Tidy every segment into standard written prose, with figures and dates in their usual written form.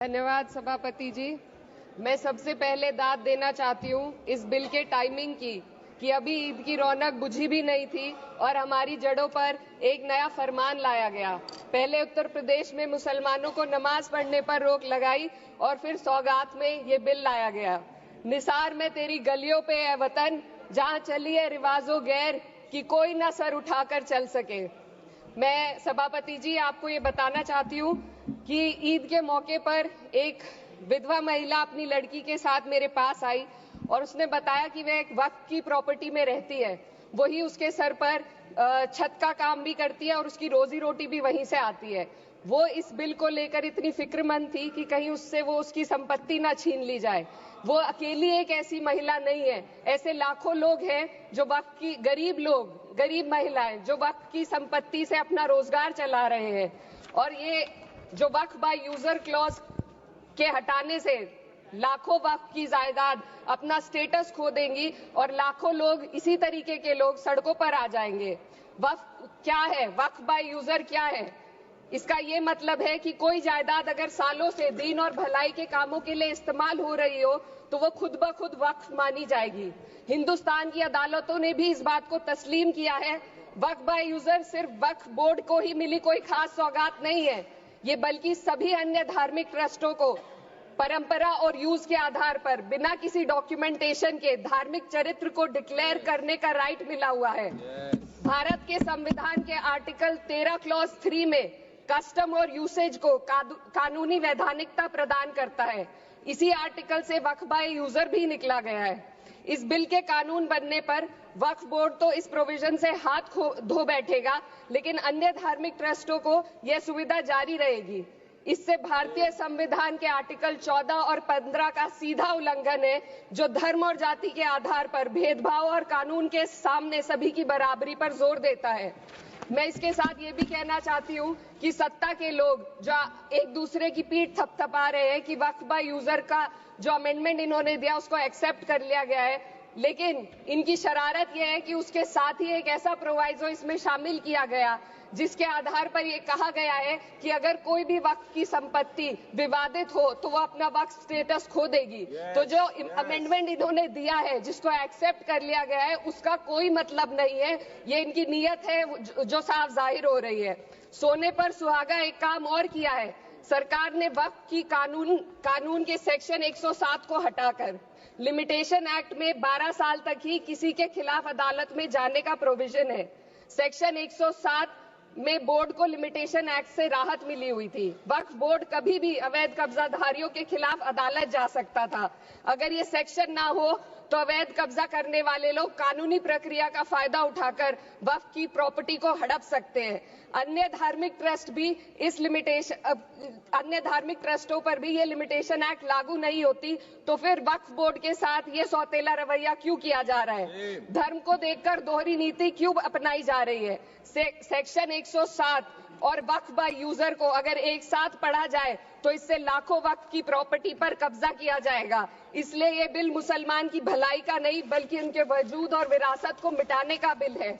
धन्यवाद सभापति जी। मैं सबसे पहले दाद देना चाहती हूँ इस बिल के टाइमिंग की कि अभी ईद की रौनक बुझी भी नहीं थी और हमारी जड़ों पर एक नया फरमान लाया गया। पहले उत्तर प्रदेश में मुसलमानों को नमाज पढ़ने पर रोक लगाई और फिर सौगात में ये बिल लाया गया। निसार में तेरी गलियों पे है वतन, जहाँ चली है रिवाजो गैर कि कोई ना सर उठाकर चल सके। मैं सभापति जी आपको ये बताना चाहती हूँ कि ईद के मौके पर एक विधवा महिला अपनी लड़की के साथ मेरे पास आई और उसने बताया कि वह एक वक्फ की प्रॉपर्टी में रहती है, वही उसके सर पर छत का काम भी करती है और उसकी रोजी रोटी भी वहीं से आती है। वो इस बिल को लेकर इतनी फिक्रमंद थी कि कहीं उससे वो उसकी संपत्ति ना छीन ली जाए। वो अकेली एक ऐसी महिला नहीं है, ऐसे लाखों लोग हैं जो वक्फ की गरीब महिलाएं जो वक्फ की संपत्ति से अपना रोजगार चला रहे हैं। और ये जो वक्फ बाय यूजर क्लॉज के हटाने से लाखों वक्फ की जायदाद अपना स्टेटस खो देंगी और लाखों लोग इसी तरीके के लोग सड़कों पर आ जाएंगे। वक्फ क्या है? वक्फ बाय यूजर क्या है? इसका ये मतलब है कि कोई जायदाद अगर सालों से दीन और भलाई के कामों के लिए इस्तेमाल हो रही हो तो वो खुद ब खुद वक्फ मानी जाएगी। हिंदुस्तान की अदालतों ने भी इस बात को तस्लीम किया है। वक्फ बाय यूजर सिर्फ वक्फ बोर्ड को ही मिली कोई खास सौगात नहीं है, ये बल्कि सभी अन्य धार्मिक ट्रस्टों को परंपरा और यूज के आधार पर बिना किसी डॉक्यूमेंटेशन के धार्मिक चरित्र को डिक्लेयर करने का राइट मिला हुआ है। भारत के संविधान के आर्टिकल 13 क्लॉज 3 में कस्टम और यूसेज को कानूनी वैधानिकता प्रदान करता है। इसी आर्टिकल से वक्फ बाय यूजर भी निकला गया है। इस बिल के कानून बनने पर वक्फ बोर्ड तो इस प्रोविजन से हाथ धो बैठेगा, लेकिन अन्य धार्मिक ट्रस्टों को यह सुविधा जारी रहेगी। इससे भारतीय संविधान के आर्टिकल 14 और 15 का सीधा उल्लंघन है, जो धर्म और जाति के आधार पर भेदभाव और कानून के सामने सभी की बराबरी पर जोर देता है। मैं इसके साथ ये भी कहना चाहती हूँ कि सत्ता के लोग जो एक दूसरे की पीठ थपथपा रहे हैं कि वक्फ बाय यूजर का जो अमेंडमेंट इन्होंने दिया उसको एक्सेप्ट कर लिया गया है, लेकिन इनकी शरारत यह है कि उसके साथ ही एक ऐसा प्रोवाइजो इसमें शामिल किया गया जिसके आधार पर यह कहा गया है कि अगर कोई भी वक्फ की संपत्ति विवादित हो तो वो अपना वक्फ स्टेटस खो देगी। तो जो अमेंडमेंट इन्होंने दिया है जिसको एक्सेप्ट कर लिया गया है उसका कोई मतलब नहीं है, ये इनकी नीयत है जो साफ जाहिर हो रही है। सोने पर सुहागा एक काम और किया है, सरकार ने वक्फ की कानून के सेक्शन 107 को हटाकर लिमिटेशन एक्ट में 12 साल तक ही किसी के खिलाफ अदालत में जाने का प्रोविजन है। सेक्शन 107 में बोर्ड को लिमिटेशन एक्ट से राहत मिली हुई थी। वक्फ बोर्ड कभी भी अवैध कब्जाधारियों के खिलाफ अदालत जा सकता था। अगर ये सेक्शन ना हो तो अवैध कब्जा करने वाले लोग कानूनी प्रक्रिया का फायदा उठाकर वक्फ की प्रॉपर्टी को हड़प सकते हैं। अन्य धार्मिक ट्रस्टों पर भी ये लिमिटेशन एक्ट लागू नहीं होती, तो फिर वक्फ बोर्ड के साथ ये सौतेला रवैया क्यों किया जा रहा है? धर्म को देखकर दोहरी नीति क्यों अपनाई जा रही है? सेक्शन 107 और वक्फ बाय यूजर को अगर एक साथ पढ़ा जाए तो इससे लाखों वक्फ की प्रॉपर्टी पर कब्जा किया जाएगा। इसलिए ये बिल मुसलमान की भलाई का नहीं बल्कि उनके वजूद और विरासत को मिटाने का बिल है।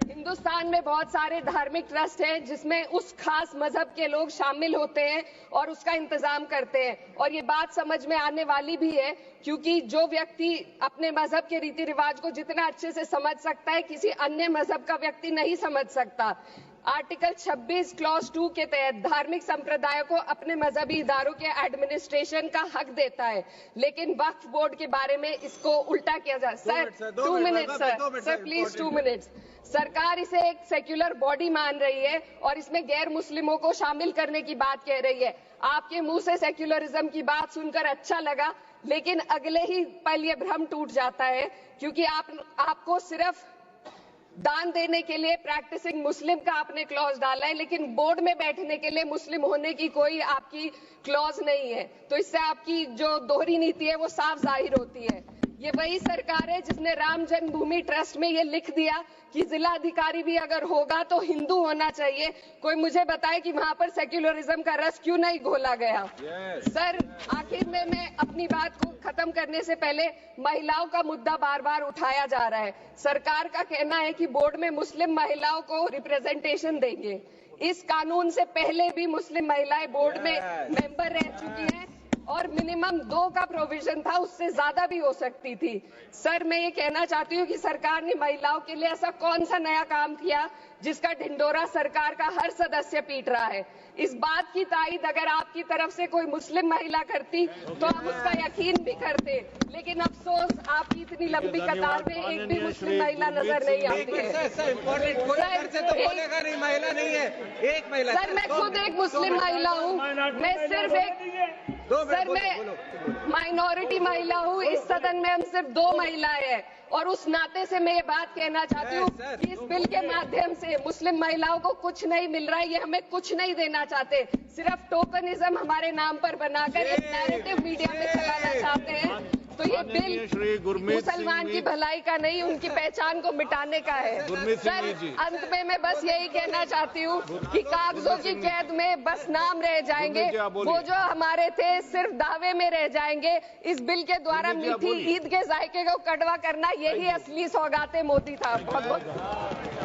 हिंदुस्तान में बहुत सारे धार्मिक ट्रस्ट हैं जिसमें उस खास मजहब के लोग शामिल होते हैं और उसका इंतजाम करते हैं, और ये बात समझ में आने वाली भी है क्योंकि जो व्यक्ति अपने मजहब के रीति रिवाज को जितना अच्छे से समझ सकता है किसी अन्य मजहब का व्यक्ति नहीं समझ सकता। आर्टिकल 26 क्लॉज 2 के तहत धार्मिक संप्रदायों को अपने मजहबी इदारों के एडमिनिस्ट्रेशन का हक देता है, लेकिन वक्फ बोर्ड के बारे में इसको उल्टा किया जा रहा है। Sir please 2 minutes. सरकार इसे एक सेक्युलर बॉडी मान रही है और इसमें गैर मुस्लिमों को शामिल करने की बात कह रही है। आपके मुंह से सेक्युलरिज्म की बात सुनकर अच्छा लगा, लेकिन अगले ही पल ये भ्रम टूट जाता है क्योंकि आपको सिर्फ दान देने के लिए प्रैक्टिसिंग मुस्लिम का आपने क्लॉज डाला है, लेकिन बोर्ड में बैठने के लिए मुस्लिम होने की कोई आपकी क्लॉज नहीं है। तो इससे आपकी जो दोहरी नीति है वो साफ जाहिर होती है। ये वही सरकार है जिसने राम जन्मभूमि ट्रस्ट में ये लिख दिया कि जिला अधिकारी भी अगर होगा तो हिंदू होना चाहिए। कोई मुझे बताए कि वहां पर सेक्युलरिज्म का रस क्यों नहीं घोला गया? सर आखिर में मैं अपनी बात को खत्म करने से पहले महिलाओं का मुद्दा बार बार उठाया जा रहा है। सरकार का कहना है कि बोर्ड में मुस्लिम महिलाओं को रिप्रेजेंटेशन देंगे। इस कानून से पहले भी मुस्लिम महिलाएं बोर्ड में मेंबर रह चुकी हैं और मिनिमम 2 का प्रोविजन था, उससे ज्यादा भी हो सकती थी। सर, मैं ये कहना चाहती हूँ कि सरकार ने महिलाओं के लिए ऐसा कौन सा नया काम किया जिसका ढिंडोरा सरकार का हर सदस्य पीट रहा है। इस बात की तायद अगर आपकी तरफ से कोई मुस्लिम महिला करती तो हम उसका यकीन भी करते, लेकिन अफसोस आपकी इतनी लंबी कतार में एक भी मुस्लिम महिला नजर नहीं आती है। महिला नहीं है, एक महिला। सर, मैं खुद एक मुस्लिम महिला हूँ, मैं सिर्फ एक मैं माइनॉरिटी महिला हूँ। इस सदन में हम सिर्फ 2 महिलाएं हैं और उस नाते से मैं ये बात कहना चाहती हूँ कि इस बिल के माध्यम से मुस्लिम महिलाओं को कुछ नहीं मिल रहा है, ये हमें कुछ नहीं देना चाहते, सिर्फ टोकनिज्म हमारे नाम पर बनाकर एक नैरेटिव मीडिया में चलाना चाहते हैं। तो ये बिल मुसलमान की भलाई का नहीं, उनकी पहचान को मिटाने का है। सर, अंत में मैं बस यही कहना चाहती हूँ कि कागजों की कैद में बस नाम रह जाएंगे, वो जो हमारे थे सिर्फ दावे में रह जाएंगे। इस बिल के द्वारा मीठी ईद के जायके को कड़वा करना, यही असली सौगाते मोदी था। बहुत बहुत